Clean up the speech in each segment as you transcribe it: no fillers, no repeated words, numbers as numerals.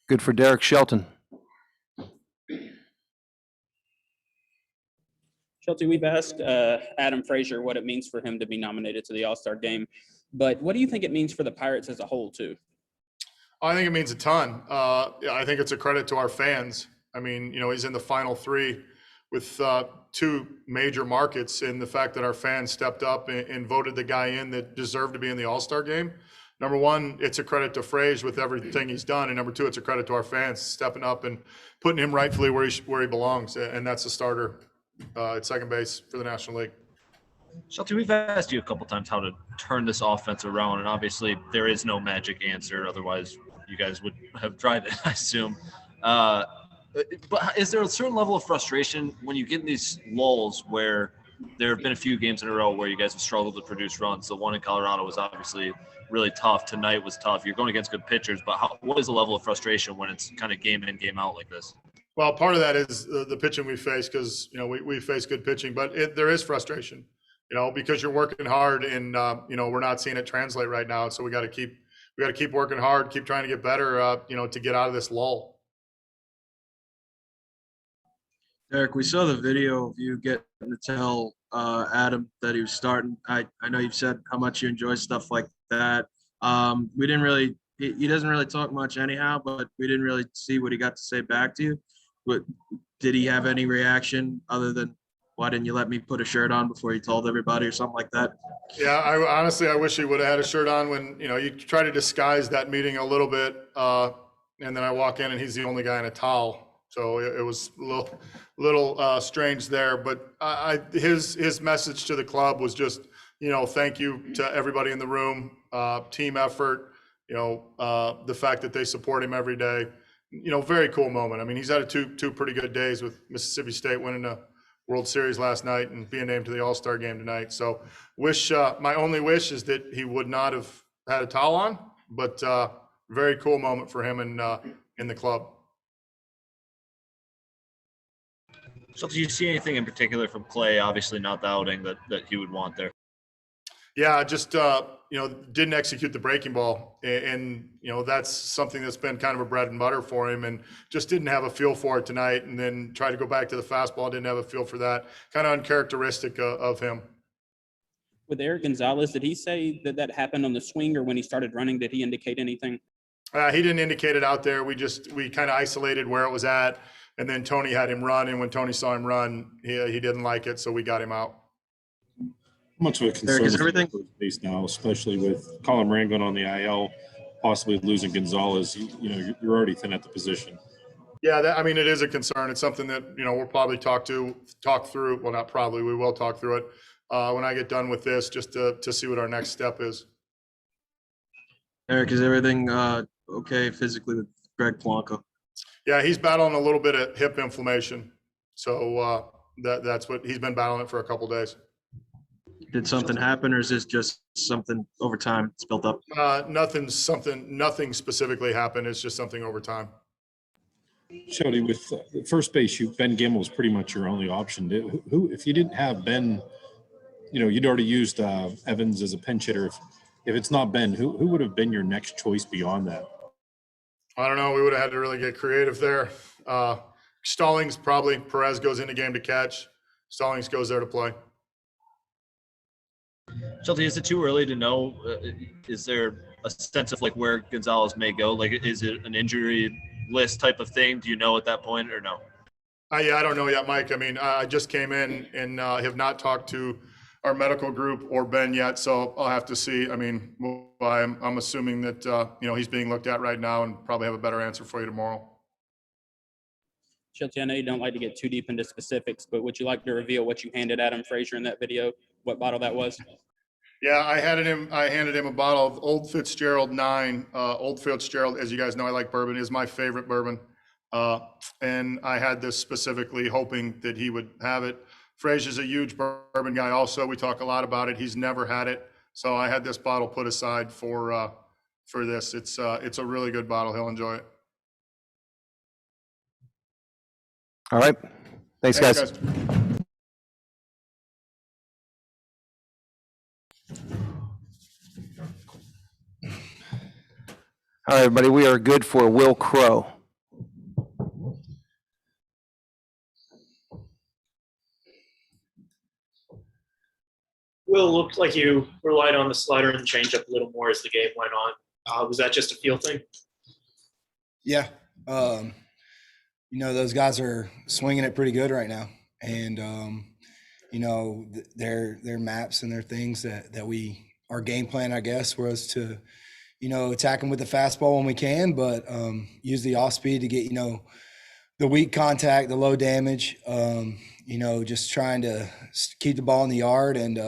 Good for Derek Shelton. Shelty, we've asked Adam Frazier what it means for him to be nominated to the All-Star game, but what do you think it means for the Pirates as a whole, too? I think it means a ton. I think it's a credit to our fans. I mean, he's in the final three with two major markets, and the fact that our fans stepped up and voted the guy in that deserved to be in the All-Star game. Number one, it's a credit to Frazier with everything he's done, and number two, it's a credit to our fans stepping up and putting him rightfully where he belongs, and that's a starter at second base for the National League. Shelty, we've asked you a couple times how to turn this offense around, and obviously there is no magic answer. Otherwise, you guys would have tried it, I assume. But is there a certain level of frustration when you get in these lulls where there have been a few games in a row where you guys have struggled to produce runs? The one in Colorado was obviously really tough. Tonight was tough. You're going against good pitchers, but what is the level of frustration when it's kind of game in, game out like this? Well, part of that is the pitching we face because, we face good pitching, but there is frustration, because you're working hard and, we're not seeing it translate right now. So we got to keep working hard, keep trying to get better, to get out of this lull. Derek, we saw the video of you getting to tell Adam that he was starting. I know you've said how much you enjoy stuff like that. We didn't really – he doesn't really talk much anyhow, but we didn't really see what he got to say back to you. But did he have any reaction other than, why didn't you let me put a shirt on before you told everybody or something like that? Yeah, I wish he would have had a shirt on when, you try to disguise that meeting a little bit. And then I walk in and he's the only guy in a towel. So it was a little strange there, but his message to the club was just, thank you to everybody in the room, team effort, the fact that they support him every day, very cool moment. I mean, he's had two pretty good days with Mississippi State winning the World Series last night and being named to the All-Star game tonight. So my only wish is that he would not have had a towel on, but very cool moment for him in the club. So do you see anything in particular from Clay, obviously not the outing that he would want there? Yeah, just, didn't execute the breaking ball. And, that's something that's been kind of a bread and butter for him and just didn't have a feel for it tonight. And then tried to go back to the fastball, didn't have a feel for that. Kind of uncharacteristic of him. With Eric Gonzalez, did he say that happened on the swing or when he started running? Did he indicate anything? He didn't indicate it out there. We kind of isolated where it was at. And then Tony had him run, and when Tony saw him run, he didn't like it, so we got him out. How much of a concern is everything base now, especially with Colin Moran going on the IL, possibly losing Gonzalez? You're already thin at the position. Yeah, it is a concern. It's something that we'll probably talk through. Well, not probably. We will talk through it when I get done with this, just to see what our next step is. Eric, is everything okay physically with Greg Blanco? Yeah, he's battling a little bit of hip inflammation. So that's what he's been battling it for a couple days. Did something happen, or is this just something over time it's built up? Nothing specifically happened. It's just something over time. Shelty, with first base, Ben Gimbel was pretty much your only option. Who, if you didn't have Ben, you'd already used Evans as a pinch hitter. If it's not Ben, who would have been your next choice beyond that? I don't know. We would have had to really get creative there. Stallings probably. Perez goes in the game to catch. Stallings goes there to play. Shelty, is it too early to know? Is there a sense of where Gonzalez may go? Is it an injury list type of thing? Do you know at that point or no? Yeah, I don't know yet, Mike. I just came in and have not talked to our medical group or Ben yet, so I'll have to see. I'm assuming that he's being looked at right now and probably have a better answer for you tomorrow. Shelty, I know you don't like to get too deep into specifics, but would you like to reveal what you handed Adam Frazier in that video? What bottle that was? Yeah, I handed him a bottle of Old Fitzgerald 9. Old Fitzgerald, as you guys know, I like bourbon, is my favorite bourbon. And I had this specifically hoping that he would have it. Frazier's a huge bourbon guy also. We talk a lot about it. He's never had it. So I had this bottle put aside for this. It's a really good bottle. He'll enjoy it. All right. Thanks, guys. All right, everybody. We are good for Will Crow. Will, looked like you relied on the slider and changeup a little more as the game went on. Was that just a feel thing? Yeah. Those guys are swinging it pretty good right now. And, their maps and their things that our game plan, I guess, was to, attack them with the fastball when we can, but use the off speed to get, the weak contact, the low damage, just trying to keep the ball in the yard and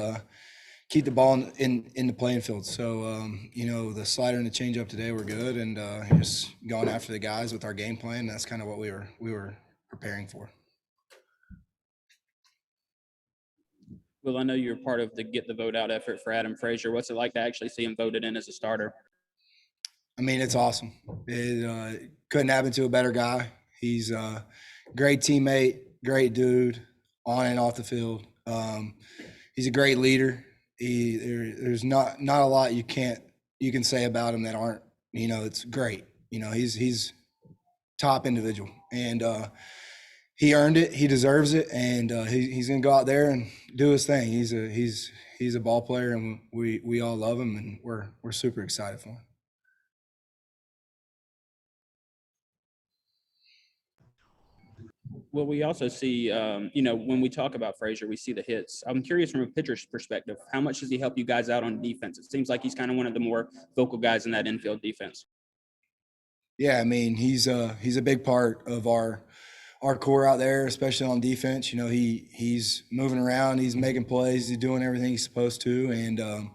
keep the ball in the playing field. So, the slider and the changeup today were good, and just going after the guys with our game plan. That's kind of what we were preparing for. Well, I know you're part of the Get the Vote Out effort for Adam Frazier. What's it like to actually see him voted in as a starter? I mean, it's awesome. It couldn't happen to a better guy. He's a great teammate, great dude, on and off the field. He's a great leader. There's not a lot you can say about him that aren't, it's great. He's top individual, and he earned it. He deserves it, and he's gonna go out there and do his thing. He's a ball player, and we all love him, and we're super excited for him. Well, we also see, when we talk about Frazier, we see the hits. I'm curious from a pitcher's perspective, how much does he help you guys out on defense? It seems like he's kind of one of the more vocal guys in that infield defense. Yeah, I mean, he's a big part of our core out there, especially on defense. He's moving around, he's making plays, he's doing everything he's supposed to, and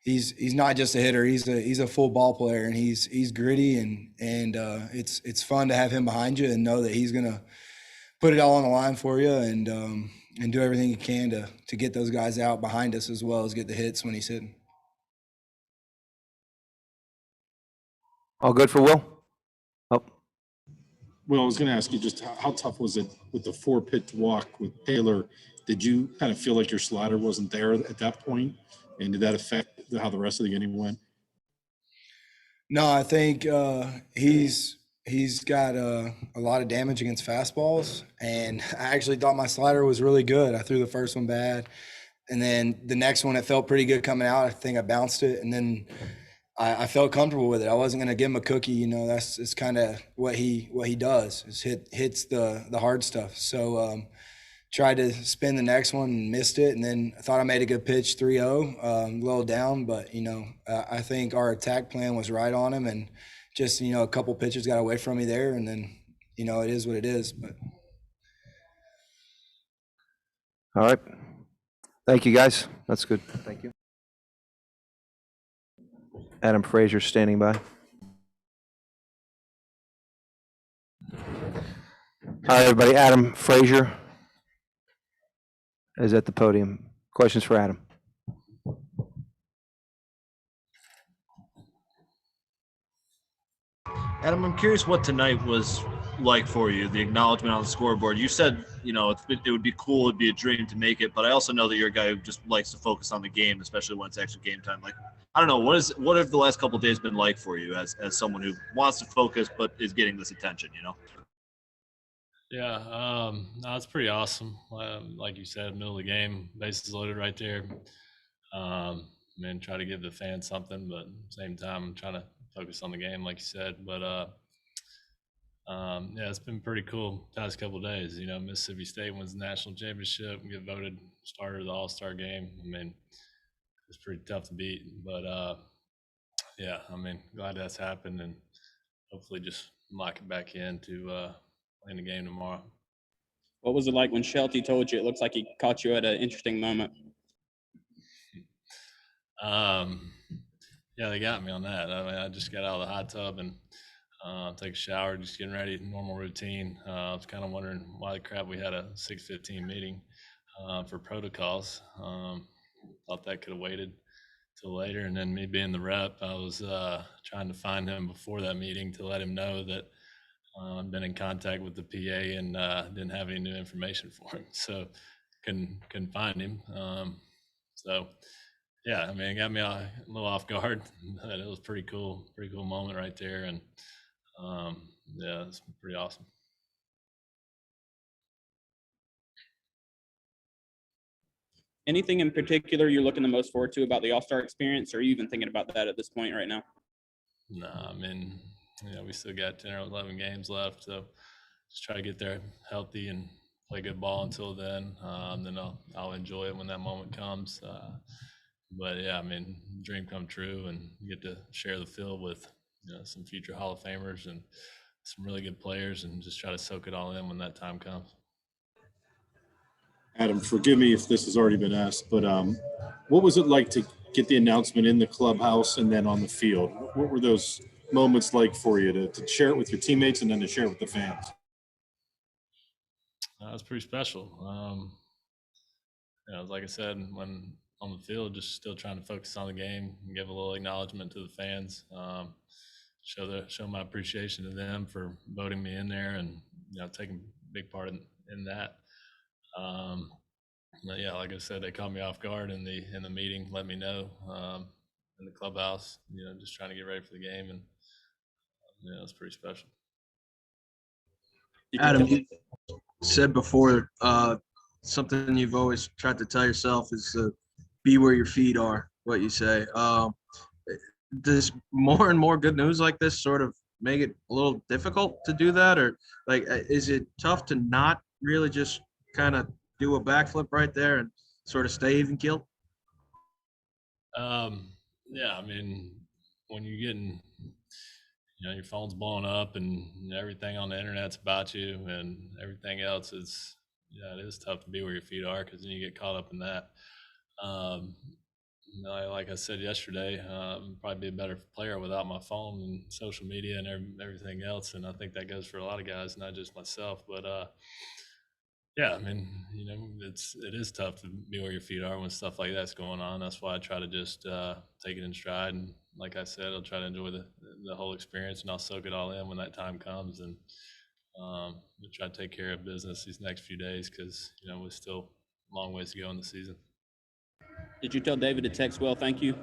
he's not just a hitter. He's a full ball player, and he's gritty, and it's fun to have him behind you and know that he's gonna put it all on the line for you, and do everything he can to get those guys out behind us as well as get the hits when he's hitting. All good for Will? Oh, Well, I was going to ask you just how tough was it with the 4-pitch walk with Taylor? Did you kind of feel like your slider wasn't there at that point? And did that affect how the rest of the game went? No, I think he's got a lot of damage against fastballs, and I actually thought my slider was really good. I threw the first one bad, and then the next one it felt pretty good coming out. I think I bounced it, and then I felt comfortable with it. I wasn't going to give him a cookie. It's kind of what he does is hits the hard stuff. So tried to spin the next one and missed it, and then I thought I made a good pitch 3-0, a little down, but I think our attack plan was right on him, and just a couple pitches got away from me there, and then it is what it is. But all right. Thank you, guys. That's good. Thank you. Adam Frazier standing by. All right, everybody. Adam Frazier is at the podium. Questions for Adam? Adam, I'm curious what tonight was like for you, the acknowledgement on the scoreboard. You said, it would be cool, it'd be a dream to make it, but I also know that you're a guy who just likes to focus on the game, especially when it's actual game time. Like, I don't know, what have the last couple of days been like for you as someone who wants to focus but is getting this attention, Yeah, no, it's pretty awesome. Like you said, middle of the game, bases loaded right there. Try to give the fans something, but at the same time, I'm trying to focus on the game, like you said. But yeah, it's been pretty cool past couple of days. Mississippi State wins the national championship and get voted starter of the All-Star game. It's pretty tough to beat, but yeah, glad that's happened, and hopefully just lock it back in to playing the game tomorrow. What was it like when Shelty told you it looks like he caught you at an interesting moment? Yeah, they got me on that. I just got out of the hot tub and take a shower, just getting ready, normal routine. I was kind of wondering why the crap we had a 6:15 meeting for protocols. Thought that could have waited till later. And then me being the rep, I was trying to find him before that meeting to let him know that I've been in contact with the PA and didn't have any new information for him. So couldn't find him. So yeah, it got me a little off guard. But it was pretty cool moment right there. And yeah, it's pretty awesome. Anything in particular you're looking the most forward to about the All-Star experience, or are you even thinking about that at this point right now? No, I mean, we still got 10 or 11 games left, so just try to get there healthy and play good ball until then. Then I'll enjoy it when that moment comes. But yeah, I mean, dream come true, and you get to share the field with some future Hall of Famers and some really good players, and just try to soak it all in when that time comes. Adam, forgive me if this has already been asked, but what was it like to get the announcement in the clubhouse and then on the field? What were those moments like for you to share it with your teammates and then to share it with the fans? That was pretty special. Like I said, when on the field, just still trying to focus on the game and give a little acknowledgement to the fans. Show my appreciation to them for voting me in there, and taking a big part in that. But yeah, like I said, they caught me off guard in the meeting, let me know in the clubhouse. Just trying to get ready for the game, and it's pretty special. Adam, you said before, something you've always tried to tell yourself is be where your feet are, what you say. Does more and more good news like this sort of make it a little difficult to do that? Or is it tough to not really just kind of do a backflip right there and sort of stay even keeled? Yeah, I mean, when you're getting, your phone's blowing up and everything on the internet's about you and everything else, it is tough to be where your feet are, because then you get caught up in that. Like I said yesterday, probably be a better player without my phone and social media and everything else. And I think that goes for a lot of guys, not just myself. But yeah, I mean, it is tough to be where your feet are when stuff like that's going on. That's why I try to just take it in stride. And like I said, I'll try to enjoy the whole experience, and I'll soak it all in when that time comes. And we'll try to take care of business these next few days, because we're still a long ways to go in the season. Did you tell David to text well, thank you?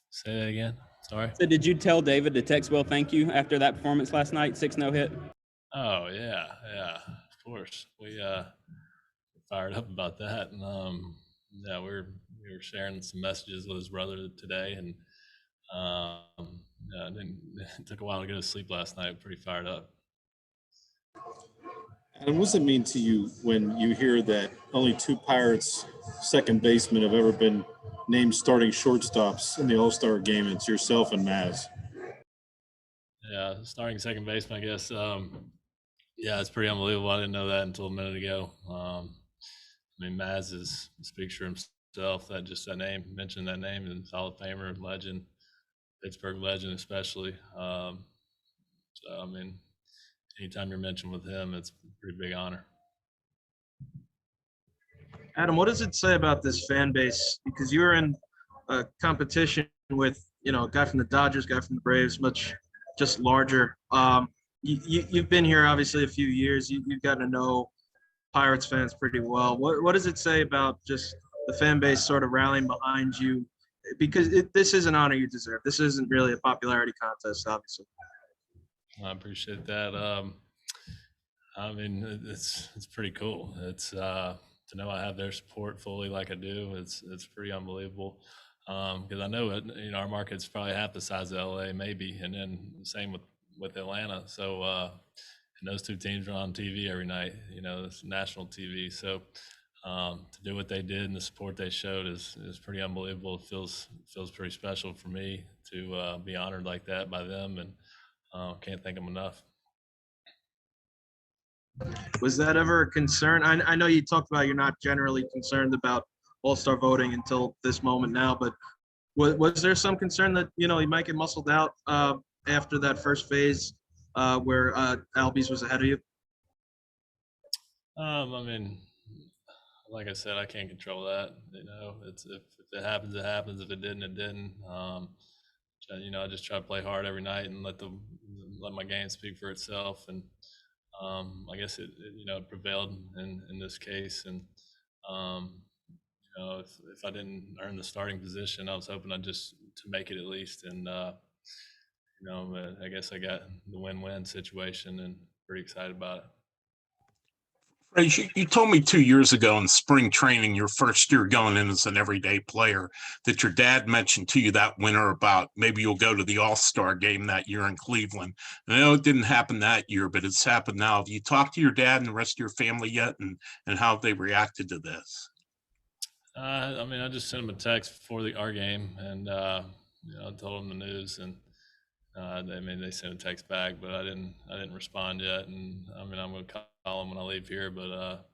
Say that again. Sorry. So did you tell David to text well, thank you, after that performance last night, 6-0 hit? Oh yeah, of course. We fired up about that, and yeah, we were sharing some messages with his brother today, and yeah, it took a while to go to sleep last night. Pretty fired up. And what does it mean to you when you hear that only two Pirates second basemen have ever been named starting shortstops in the All-Star game? It's yourself and Maz. Yeah, starting second baseman, I guess. Yeah, it's pretty unbelievable. I didn't know that until a minute ago. I mean, Maz speaks for himself. That name, mentioned that name, and Hall of Famer, legend, Pittsburgh legend especially. So I mean, anytime you're mentioned with him, it's a pretty big honor. Adam, what does it say about this fan base? Because you're in a competition with, a guy from the Dodgers, guy from the Braves, much just larger. You've been here obviously a few years. You've gotten to know Pirates fans pretty well. What does it say about just the fan base sort of rallying behind you? Because this is an honor you deserve. This isn't really a popularity contest, obviously. I appreciate that. I mean, it's pretty cool. It's to know I have their support fully like I do. It's pretty unbelievable. Because I know our market's probably half the size of LA, maybe, and then the same with Atlanta. So and those two teams are on TV every night. It's national TV. So to do what they did and the support they showed is pretty unbelievable. It feels pretty special for me to be honored like that by them, and can't thank them enough. Was that ever a concern? I know you talked about you're not generally concerned about All-Star voting until this moment now, but was there some concern that you might get muscled out after that first phase where Albies was ahead of you? I mean, like I said, I can't control that. It's if it happens, it happens. If it didn't, it didn't. I just try to play hard every night and let my game speak for itself. And I guess it prevailed in this case. And if I didn't earn the starting position, I was hoping to make it at least. And I guess I got the win-win situation, and pretty excited about it. Frazier, you told me 2 years ago in spring training, your first year going in as an everyday player, that your dad mentioned to you that winter about maybe you'll go to the All-Star game that year in Cleveland. I know it didn't happen that year, but it's happened now. Have you talked to your dad and the rest of your family yet, and how have they reacted to this? I mean, I just sent him a text before our game, and I told him the news, and they sent a text back, but I didn't respond yet. And I mean, I'm gonna call him when I leave here, but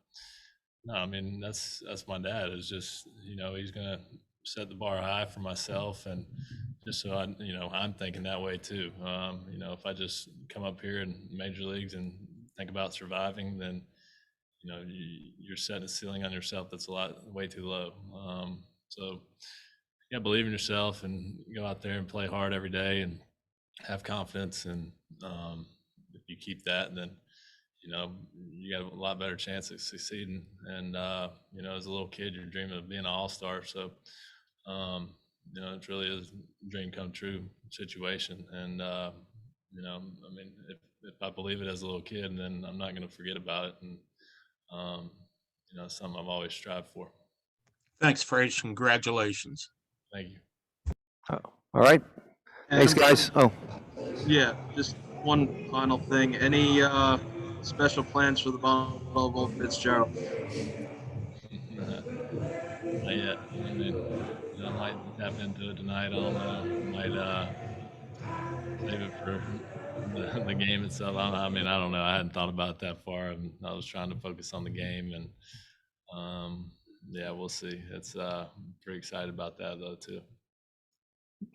no, I mean that's my dad. It's just he's gonna set the bar high for myself, and just so I'm thinking that way too. If I just come up here in major leagues and think about surviving, then you're setting a ceiling on yourself that's way too low. So yeah, believe in yourself and go out there and play hard every day and have confidence. And if you keep that, then you got a lot better chance of succeeding. And as a little kid, you're dreaming of being an all-star. So it really is a dream come true situation. And I mean, if I believe it as a little kid, then I'm not going to forget about it. And it's something I've always strived for. Thanks, Frazier. Congratulations. Thank you. All right. Thanks, Adam, guys. Oh, Yeah, just one final thing. Any special plans for the Volvo Fitzgerald? Not yet. I mean, I might tap into it tonight. I don't know. Might save it for the game itself. I mean, I don't know. I hadn't thought about it that far. I was trying to focus on the game, and yeah, we'll see. It's pretty excited about that though too.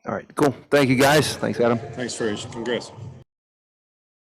all right. Cool. Thank you, guys. Thanks, Adam. Thanks, Frazier. Congrats.